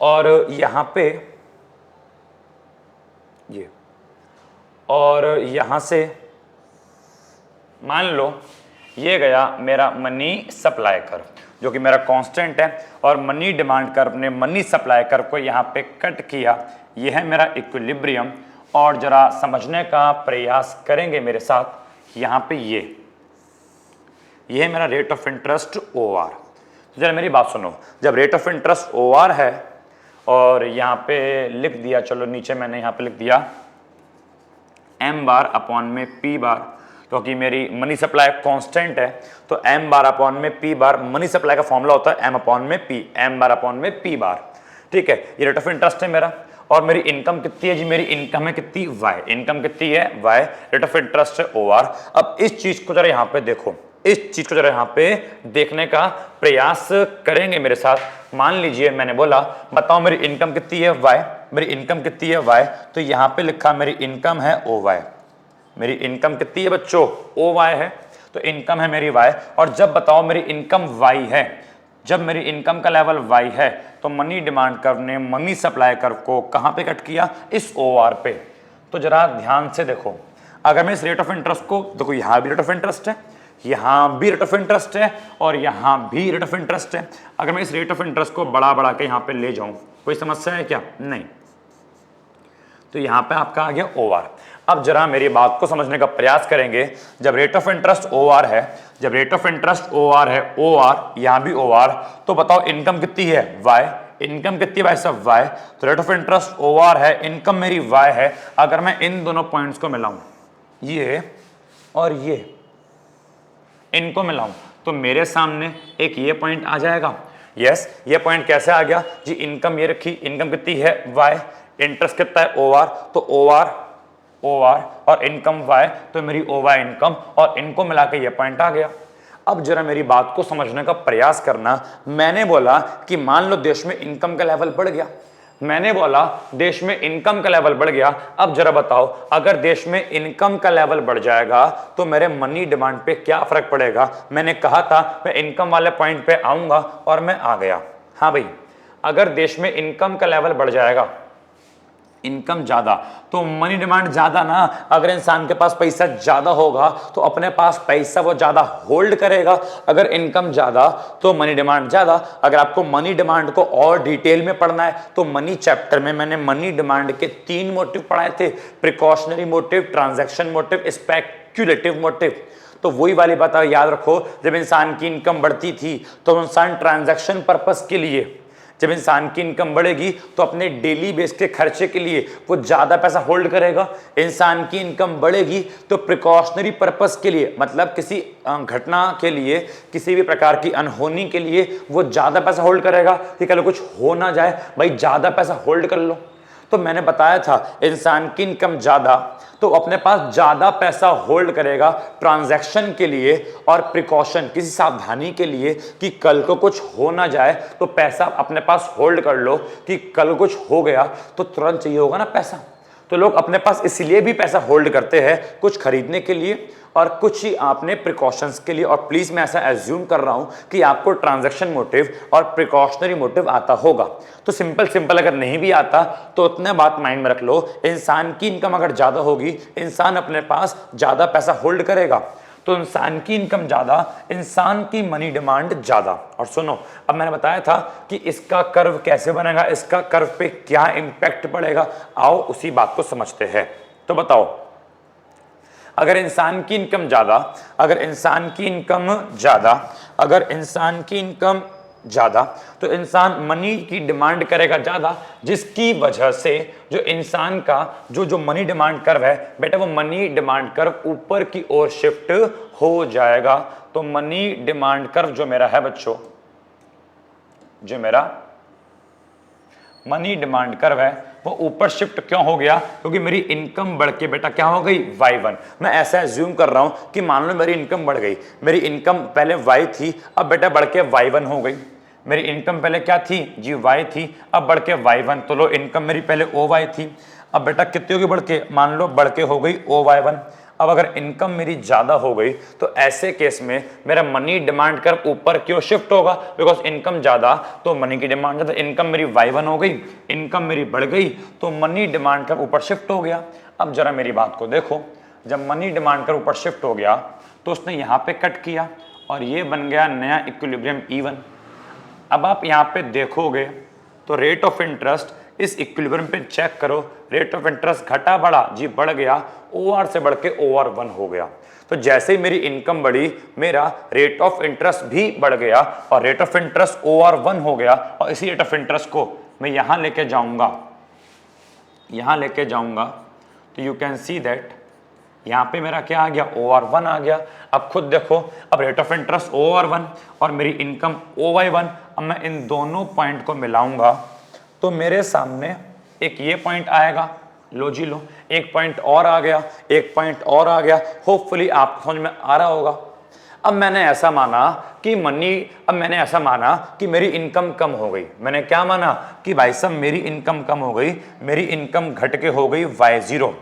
और यहां पे ये और यहां से मान लो ये गया मेरा मनी सप्लाई कर्व जो कि मेरा कांस्टेंट है और मनी डिमांड कर्व ने मनी सप्लाई कर्व को यहाँ पे कट किया। ये है मेरा इक्विलिब्रियम और जरा समझने का प्रयास करेंगे मेरे साथ। यहाँ पे ये है मेरा रेट ऑफ इंटरेस्ट OR। तो जरा मेरी बात सुनो, जब रेट ऑफ इंटरेस्ट OR है और यहाँ पे लिख दिया, चलो नीचे मैंने यहाँ पे लिख दिया M बार अपॉन में P बार, क्योंकि मेरी मनी सप्लाई कांस्टेंट है तो M बार अपॉन में P बार, मनी सप्लाई का फॉर्मूला होता है M अपॉन में P, M बार अपॉन में P बार। ठीक है, ये रेट ऑफ इंटरेस्ट है मेरा और मेरी इनकम कितनी है जी? मेरी इनकम है कितनी? Y। इनकम कितनी है? Y। रेट ऑफ इंटरेस्ट है OR। अब इस चीज को जरा यहाँ पे देखो, इस चीज को जरा यहाँ पे देखने का प्रयास करेंगे मेरे साथ। मान लीजिए मैंने बोला बताओ मेरी इनकम कितनी है? Y। मेरी इनकम कितनी है? Y। तो यहाँ पे लिखा मेरी इनकम है OY। मेरी इनकम कितनी है बच्चों? OY है, तो इनकम है मेरी Y। और जब बताओ मेरी इनकम Y है, जब मेरी इनकम का लेवल Y है तो मनी डिमांड कर्व ने मनी सप्लाई कर्व को कहां पे कट किया? इस OR पे। तो जरा ध्यान से देखो, अगर मैं इस रेट ऑफ इंटरेस्ट को देखो, यहां भी रेट ऑफ इंटरेस्ट है, यहां भी रेट ऑफ इंटरेस्ट है और यहां भी रेट ऑफ इंटरेस्ट है। अगर मैं इस रेट ऑफ इंटरेस्ट को बढ़ा बढ़ा के यहां पे ले जाऊं, कोई समस्या है क्या? नहीं। तो यहां पे आपका आ गया OR। अब जरा मेरी बात को समझने का प्रयास करेंगे। जब रेट ऑफ इंटरेस्ट OR है, जब रेट ऑफ इंटरेस्ट OR है, OR यहां भी OR, तो बताओ इनकम कितनी है? Y। इनकम कितनी है भाई साहब? Y। तो रेट ऑफ इंटरेस्ट OR है, इनकम मेरी Y है। अगर मैं इन दोनों पॉइंट्स को मिलाऊं, ये और ये, इनको मिलाऊं, तो मेरे सामने एक ये पॉइंट आ जाएगा। यस, ये पॉइंट कैसे आ गया जी? इनकम ये रखी, इनकम कितनी है y, इंटरेस्ट कितना है OR, तो OR और इनकम y, तो मेरी OY इनकम, और इनको मिला के ये पॉइंट आ गया। अब जरा मेरी बात को समझने का प्रयास करना। मैंने बोला कि मान लो देश में इनकम का लेवल बढ़ गया, मैंने बोला देश में इनकम का लेवल बढ़ गया। अब जरा बताओ, अगर देश में इनकम का लेवल बढ़ जाएगा तो मेरे मनी डिमांड पे क्या फर्क पड़ेगा? मैंने कहा था मैं इनकम वाले पॉइंट पे आऊंगा और मैं आ गया। हाँ भाई, अगर देश में इनकम का लेवल बढ़ जाएगा, इनकम ज्यादा तो मनी डिमांड ज्यादा ना। अगर इंसान के पास पैसा ज्यादा होगा तो अपने पास पैसा वो ज्यादा होल्ड करेगा। अगर इनकम ज्यादा तो मनी डिमांड ज्यादा। अगर आपको मनी डिमांड को और डिटेल में पढ़ना है तो मनी चैप्टर में मैंने मनी डिमांड के 3 मोटिव पढ़ाए थे, precautionary motive, transaction motive, speculative motive. तो वही वाली बात याद रखो, जब इंसान की इनकम बढ़ती थी तो इंसान ट्रांजैक्शन पर्पस के लिए, जब इंसान की इनकम बढ़ेगी तो अपने डेली बेस के खर्चे के लिए वो ज्यादा पैसा होल्ड करेगा। इंसान की इनकम बढ़ेगी तो प्रिकॉशनरी पर्पस के लिए, मतलब किसी घटना के लिए, किसी भी प्रकार की अनहोनी के लिए वो ज्यादा पैसा होल्ड करेगा कि कल कुछ हो ना जाए, भाई ज्यादा पैसा होल्ड कर लो। तो मैंने बताया था इंसान की इनकम ज्यादा तो अपने पास ज्यादा पैसा होल्ड करेगा ट्रांजैक्शन के लिए और प्रिकॉशन, किसी सावधानी के लिए कि कल को कुछ हो ना जाए, तो पैसा अपने पास होल्ड कर लो कि कल कुछ हो गया तो तुरंत चाहिए होगा ना पैसा। तो लोग अपने पास इसलिए भी पैसा होल्ड करते हैं, कुछ खरीदने के लिए और कुछ ही आपने प्रिकॉशंस के लिए। और प्लीज मैं ऐसा एज्यूम कर रहा हूं कि आपको ट्रांजैक्शन मोटिव और प्रिकॉशनरी मोटिव आता होगा। तो सिंपल अगर नहीं भी आता तो उतने बात माइंड में रख लो, इंसान की इनकम अगर ज्यादा होगी, इंसान अपने पास ज्यादा पैसा होल्ड करेगा। तो इंसान की इनकम ज्यादा, इंसान की मनी डिमांड ज्यादा। और सुनो, अब मैंने बताया था कि इसका कर्व कैसे बनेगा, इसका कर्व पे क्या इंपैक्ट पड़ेगा। आओ उसी बात को समझते हैं। तो बताओ, अगर इंसान की इनकम ज्यादा, अगर इंसान की इनकम ज्यादा, अगर इंसान की इनकम ज्यादा, तो इंसान मनी की डिमांड करेगा ज्यादा, जिसकी वजह से जो इंसान का जो मनी डिमांड कर्व है बेटा, वो मनी डिमांड कर्व ऊपर की ओर शिफ्ट हो जाएगा। तो मनी डिमांड कर्व जो मेरा है बच्चों, जो मेरा मनी डिमांड कर्व है वो ऊपर शिफ्ट क्यों हो गया? क्योंकि मेरी इनकम बढ़ के बेटा क्या हो गई? y1। मैं ऐसा एज्यूम कर रहा हूं कि मान लो मेरी इनकम बढ़ गई, मेरी इनकम पहले y थी, अब बेटा बढ़ के y1 हो गई। मेरी इनकम पहले क्या थी जी? y थी, अब बढ़ के y1। तो लो, इनकम मेरी पहले OY थी, अब बेटा कितनी होगी बढ़ के? मान लो बढ़ के हो गई OY1। अब अगर इनकम मेरी ज्यादा हो गई तो ऐसे केस में मेरा मनी डिमांड कर्व ऊपर क्यों शिफ्ट होगा? बिकॉज इनकम ज्यादा तो मनी की डिमांड ज्यादा। इनकम मेरी y1 हो गई, इनकम मेरी बढ़ गई तो मनी डिमांड कर्व ऊपर शिफ्ट हो गया। अब जरा मेरी बात को देखो, जब मनी डिमांड कर्व ऊपर शिफ्ट हो गया तो उसने यहाँ पे कट किया और ये बन गया नया इक्विलिब्रियम E1। अब आप यहाँ पे देखोगे तो रेट ऑफ इंटरेस्ट इस इक्विलिब्रियम पे चेक करो, रेट ऑफ इंटरेस्ट घटा बढ़ा जी? बढ़ गया, OR से बढ़ के OR1 हो गया। तो जैसे ही मेरी इनकम बढ़ी, मेरा रेट ऑफ इंटरेस्ट भी बढ़ गया और रेट ऑफ इंटरेस्ट OR1 हो गया। और इसी रेट ऑफ इंटरेस्ट को मैं यहां लेके जाऊंगा, यहां लेके जाऊंगा तो यू कैन सी दैट यहां पे मेरा क्या आ गया? OR1 आ गया। अब खुद देखो, अब रेट ऑफ इंटरेस्ट OR1 और मेरी इनकम OY1, अब मैं इन दोनों पॉइंट को मिलाऊंगा तो मेरे सामने एक ये पॉइंट आएगा। लो जी लो, एक पॉइंट और आ गया, एक पॉइंट और आ गया। होपफुली आपको समझ में आ रहा होगा। अब मैंने ऐसा माना कि मेरी इनकम कम हो गई। मैंने क्या माना कि भाई साहब मेरी इनकम कम हो गई, मेरी इनकम घट के हो गई Y0,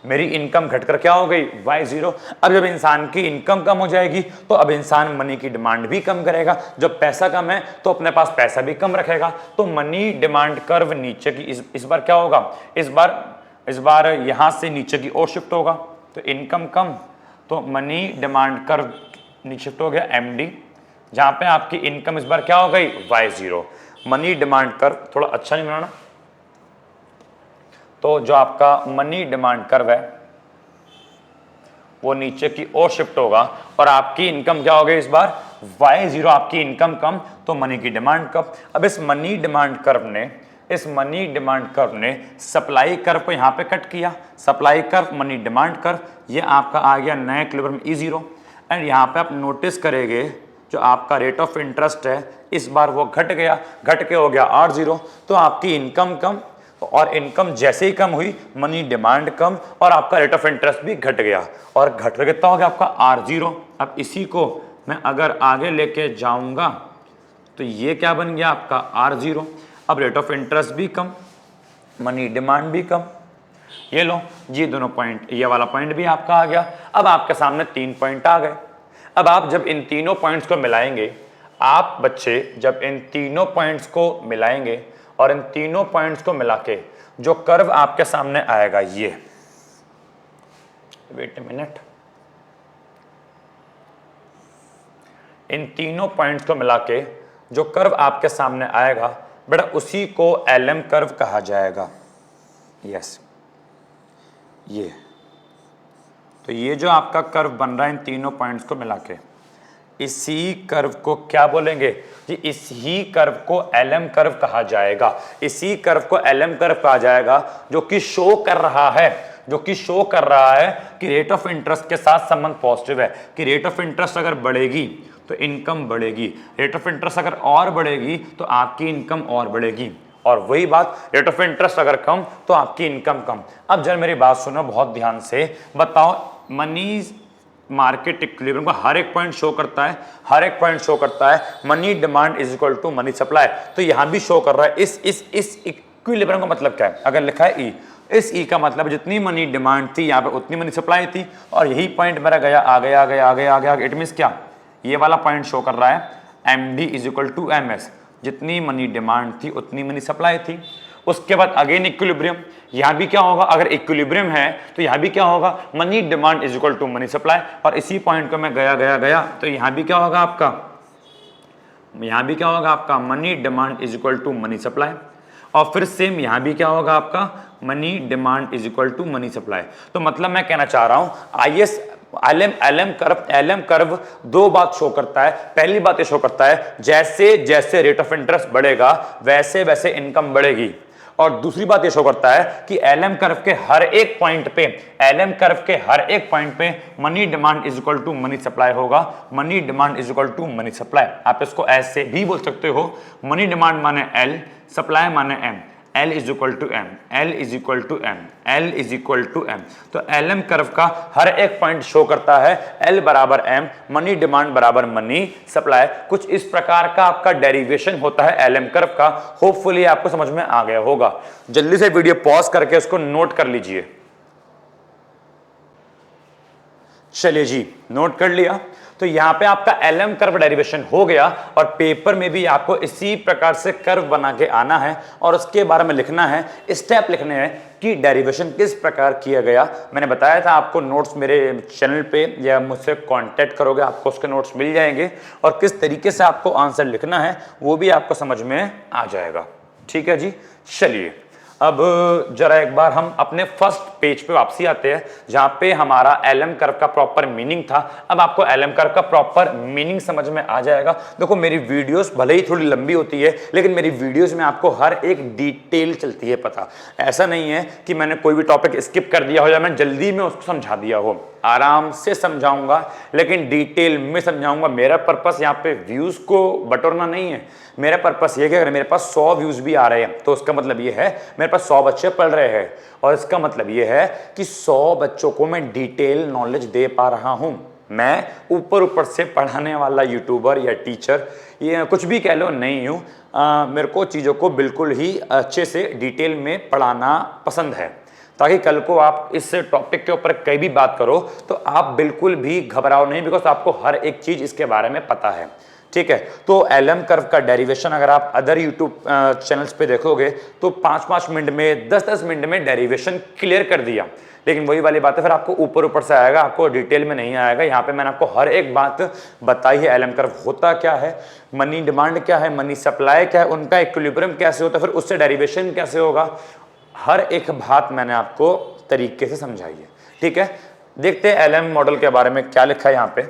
मेरी इनकम घटकर क्या हो गई? Y0। अब जब इंसान की इनकम कम हो जाएगी तो अब इंसान मनी की डिमांड भी कम करेगा। जब पैसा कम है तो अपने पास पैसा भी कम रखेगा। तो मनी डिमांड कर्व नीचे की इस बार क्या होगा? इस बार यहां से नीचे की ओर शिफ्ट होगा। तो इनकम कम तो मनी डिमांड कर्व नीचे शिफ्ट हो गया MD, जहां पे आपकी इनकम इस बार क्या हो गई? Y0। मनी डिमांड कर्व थोड़ा अच्छा नहीं बनाना, तो जो आपका मनी डिमांड कर्व है वो नीचे की ओर शिफ्ट होगा और आपकी इनकम क्या हो गई इस बार? Y0। आपकी इनकम कम तो मनी की डिमांड कम। अब इस मनी डिमांड कर्व ने सप्लाई कर्व को यहां पे कट किया। Supply curve, money demand curve, ये आपका आ गया नया इक्विलिब्रियम E0। एंड यहां पे आप नोटिस करेंगे जो आपका रेट ऑफ इंटरेस्ट है इस बार वो घट गया, घट के हो गया R0, तो आपकी इनकम कम, और इनकम जैसे ही कम हुई मनी डिमांड कम और आपका रेट ऑफ इंटरेस्ट भी घट गया, और घट के कितना हो गया आपका R0। अब इसी को मैं अगर आगे लेके जाऊंगा तो ये क्या बन गया आपका R0। अब रेट ऑफ इंटरेस्ट भी कम, मनी डिमांड भी कम, ये लो ये दोनों पॉइंट, ये वाला पॉइंट भी आपका आ गया। अब आपके सामने 3 पॉइंट आ गए। अब आप जब इन तीनों पॉइंट्स को मिलाएंगे, आप बच्चे जब इन तीनों पॉइंट्स को मिलाएंगे और इन तीनों पॉइंट्स को मिला के जो कर्व आपके सामने आएगा, ये वेट अ मिनट, इन तीनों पॉइंट्स को मिला के जो कर्व आपके सामने आएगा बेटा उसी को LM कर्व कहा जाएगा। यस, ये तो ये जो आपका कर्व बन रहा है इन तीनों पॉइंट्स को मिला के, इसी कर्व को क्या बोलेंगे जी, इसी कर्व को LM कर्व कहा जाएगा। इसी कर्व को LM कर्व कहा जाएगा जो कि शो कर रहा है, जो कि शो कर रहा है कि रेट ऑफ इंटरेस्ट के साथ संबंध पॉजिटिव है, कि रेट ऑफ इंटरेस्ट अगर बढ़ेगी तो इनकम बढ़ेगी, रेट ऑफ इंटरेस्ट अगर और बढ़ेगी तो आपकी इनकम और बढ़ेगी, और वही बात रेट ऑफ इंटरेस्ट अगर कम तो आपकी इनकम कम। अब जरा मेरी बात सुनो बहुत ध्यान से, बताओ मनी मार्केट इक्विलिब्रियम का हर एक पॉइंट शो करता है, हर एक पॉइंट शो करता है money demand is equal to money supply, तो यहां भी शो कर रहा है। इस इक्विलिब्रियम का मतलब क्या है, अगर लिखा है ई, इस ई का मतलब जितनी मनी डिमांड थी यहाँ पे उतनी मनी सप्लाई थी, और यही पॉइंट मेरा गया आगे आगे आगे आगे आगे, इट मीन्स क्या, ये वाला पॉइंट शो कर रहा है MD is equal to MS, जितनी मनी डिमांड थी उतनी मनी सप्लाई थी। उसके बाद अगेन इक्विलिब्रियम, यहां भी क्या होगा, अगर इक्विलिब्रियम है तो यहां भी क्या होगा, money demand is equal to money supply, और इसी पॉइंट को मैं गया गया गया तो यहां भी क्या होगा आपका, यहां भी क्या होगा आपका money demand is equal to money supply, और फिर सेम यहां भी क्या होगा आपका money demand is equal to money supply. तो मतलब मैं कहना चाह रहा हूं LM कर्व दो बात शो करता है। पहली बात ये शो करता है जैसे जैसे रेट ऑफ इंटरेस्ट बढ़ेगा वैसे वैसे इनकम बढ़ेगी, और दूसरी बात ये शो करता है कि LM कर्व के हर एक पॉइंट पे, LM कर्व के हर एक पॉइंट पे money demand is equal to money supply होगा, money demand is equal to money supply. आप इसको ऐसे भी बोल सकते हो, मनी डिमांड माने L, सप्लाई माने M, L is equal to M, L is equal to M, L is equal to M। तो LM कर्व का हर एक पॉइंट शो करता है L बराबर M, मनी डिमांड बराबर मनी सप्लाई। कुछ इस प्रकार का आपका डेरिवेशन होता है LM कर्व का। होपफुली आपको समझ में आ गया होगा। जल्दी से वीडियो पॉज करके इसको नोट कर लीजिए। चलिए जी, नोट कर लिया। तो यहां पे आपका LM कर्व डेरिवेशन हो गया, और पेपर में भी आपको इसी प्रकार से कर्व बना के आना है और उसके बारे में लिखना है, स्टेप लिखने हैं कि डेरिवेशन किस प्रकार किया गया। मैंने बताया था आपको नोट्स मेरे चैनल पे या मुझसे कांटेक्ट करोगे आपको उसके नोट्स मिल जाएंगे, और किस तरीके से आपको आंसर लिखना है वो भी आपको समझ में आ जाएगा। ठीक है जी, चलिए अब जरा एक बार हम अपने फर्स्ट पेज पे वापसी आते हैं जहां पे हमारा LM कर्व का प्रॉपर मीनिंग था। अब आपको LM कर्व का प्रॉपर मीनिंग समझ में आ जाएगा। देखो मेरी वीडियोस भले ही थोड़ी लंबी होती है, लेकिन मेरी वीडियोस में आपको हर एक डिटेल चलती है पता। ऐसा नहीं है कि मैंने कोई भी टॉपिक स्किप कर दिया हो या मैं जल्दी में उसको समझा दिया हो। आराम से समझाऊंगा, लेकिन डिटेल में समझाऊंगा। मेरा पर्पस यहाँ पे व्यूज को बटोरना नहीं है। मेरा पर्पस ये कि अगर मेरे पास 100 व्यूज भी आ रहे हैं तो उसका मतलब ये है मेरे पास 100 बच्चे पढ़ रहे हैं, और इसका मतलब ये है कि 100 बच्चों को मैं डिटेल नॉलेज दे पा रहा हूं। मैं ऊपर ऊपर से पढ़ाने वाला यूट्यूबर या टीचर, ये कुछ भी कह लो, नहीं हूं। मेरे को चीज़ों को बिल्कुल ही अच्छे से डिटेल में पढ़ाना पसंद है, ताकि कल को आप इस टॉपिक के ऊपर कहीं भी बात करो तो आप बिल्कुल भी घबराओ नहीं, बिकॉज आपको हर एक चीज़ इसके बारे में पता है। ठीक है, तो LM कर्व का डेरिवेशन अगर आप अदर यूट्यूब चैनल्स पे देखोगे तो 5-5 मिनट में, 10-10 मिनट में डेरिवेशन क्लियर कर दिया। लेकिन वही वाली बात है, फिर आपको ऊपर ऊपर से आएगा, आपको डिटेल में नहीं आएगा। यहाँ पे मैंने आपको हर एक बात बताई है। LM कर्व होता क्या है, मनी डिमांड क्या है, मनी सप्लाई क्या है, उनका इक्विलिब्रियम कैसे होता है, फिर उससे डेरिवेशन कैसे होगा, हर एक बात मैंने आपको तरीके से समझाई है। ठीक है, देखते हैं LM मॉडल के बारे में क्या लिखा है यहाँ पे।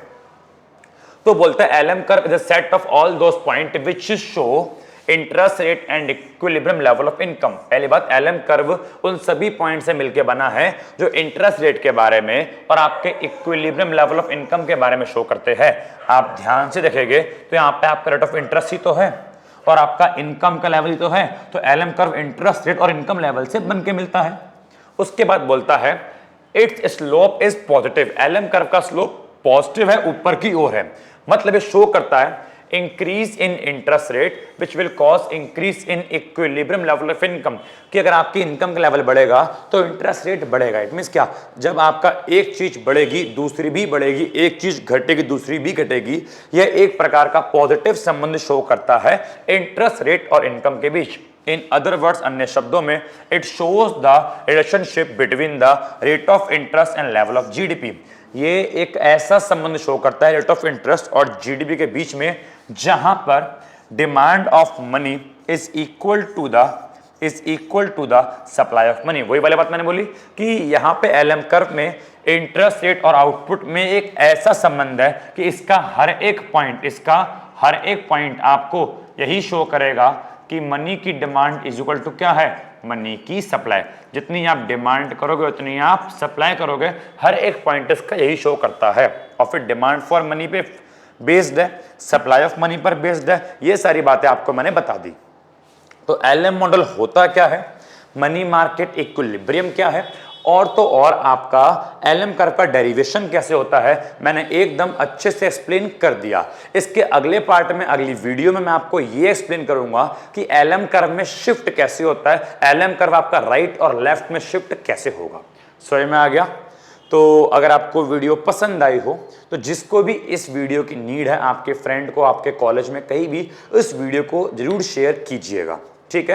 तो बोलते हैं LM curve is a set of all those point which show interest rate and equilibrium level of income. पहली बात, एलएम कर्व उन सभी पॉइंट से मिलकर बना है जो इंटरेस्ट रेट के बारे में और आपके इक्विलिब्रियम लेवल ऑफ इनकम के बारे में शो करते हैं। आप ध्यान से देखेंगे तो यहाँ पे आपका रेट ऑफ इंटरेस्ट ही तो है और आपका इनकम का लेवल ही तो है, तो एलएम कर्व इंटरेस्ट रेट और इनकम लेवल से बन के मिलता है। उसके बाद बोलता है it's slope is positive. LM curve का स्लोप पॉजिटिव है, ऊपर की ओर है, मतलब ये शो करता है increase in interest rate which will cause increase in equilibrium level of income, कि अगर आपकी इनकम का लेवल बढ़ेगा तो इंटरेस्ट रेट बढ़ेगा। इट मींस क्या, जब आपका एक चीज बढ़ेगी दूसरी भी बढ़ेगी, एक चीज घटेगी दूसरी भी घटेगी। यह एक प्रकार का पॉजिटिव संबंध शो करता है इंटरेस्ट रेट और इनकम के बीच। इन अदर वर्ड्स, अन्य शब्दों में, it shows the relationship between the rate of interest and level of GDP. ये एक ऐसा संबंध शो करता है रेट ऑफ इंटरेस्ट और जीडीपी के बीच में, जहां पर demand of money is equal to the supply of money. वही वाली बात मैंने बोली कि यहां पे एलएम कर्व में इंटरेस्ट रेट और आउटपुट में एक ऐसा संबंध है कि इसका हर एक पॉइंट आपको यही शो करेगा कि मनी की डिमांड इज इक्वल टू क्या है, मनी की सप्लाई। जितनी आप डिमांड करोगे उतनी आप सप्लाई करोगे, हर एक पॉइंट इसका यही शो करता है। और फिर डिमांड फॉर मनी पे बेस्ड है, सप्लाई ऑफ मनी पर बेस्ड है। ये सारी बातें आपको मैंने बता दी। तो एलएम मॉडल होता क्या है, मनी मार्केट इक्विलिब्रियम क्या है, और तो और आपका एलएम कर्व का डेरिवेशन कैसे होता है मैंने एकदम अच्छे से एक्सप्लेन कर दिया। इसके अगले पार्ट में, अगली वीडियो में मैं आपको ये एक्सप्लेन करूंगा कि एलएम कर्व में शिफ्ट कैसे होता है, एलएम कर्व आपका राइट और लेफ्ट में शिफ्ट कैसे होगा। समझ में आ गया? तो अगर आपको वीडियो पसंद आई हो तो जिसको भी इस वीडियो की नीड है, आपके फ्रेंड को, आपके कॉलेज में कहीं भी, इस वीडियो को जरूर शेयर कीजिएगा। ठीक है।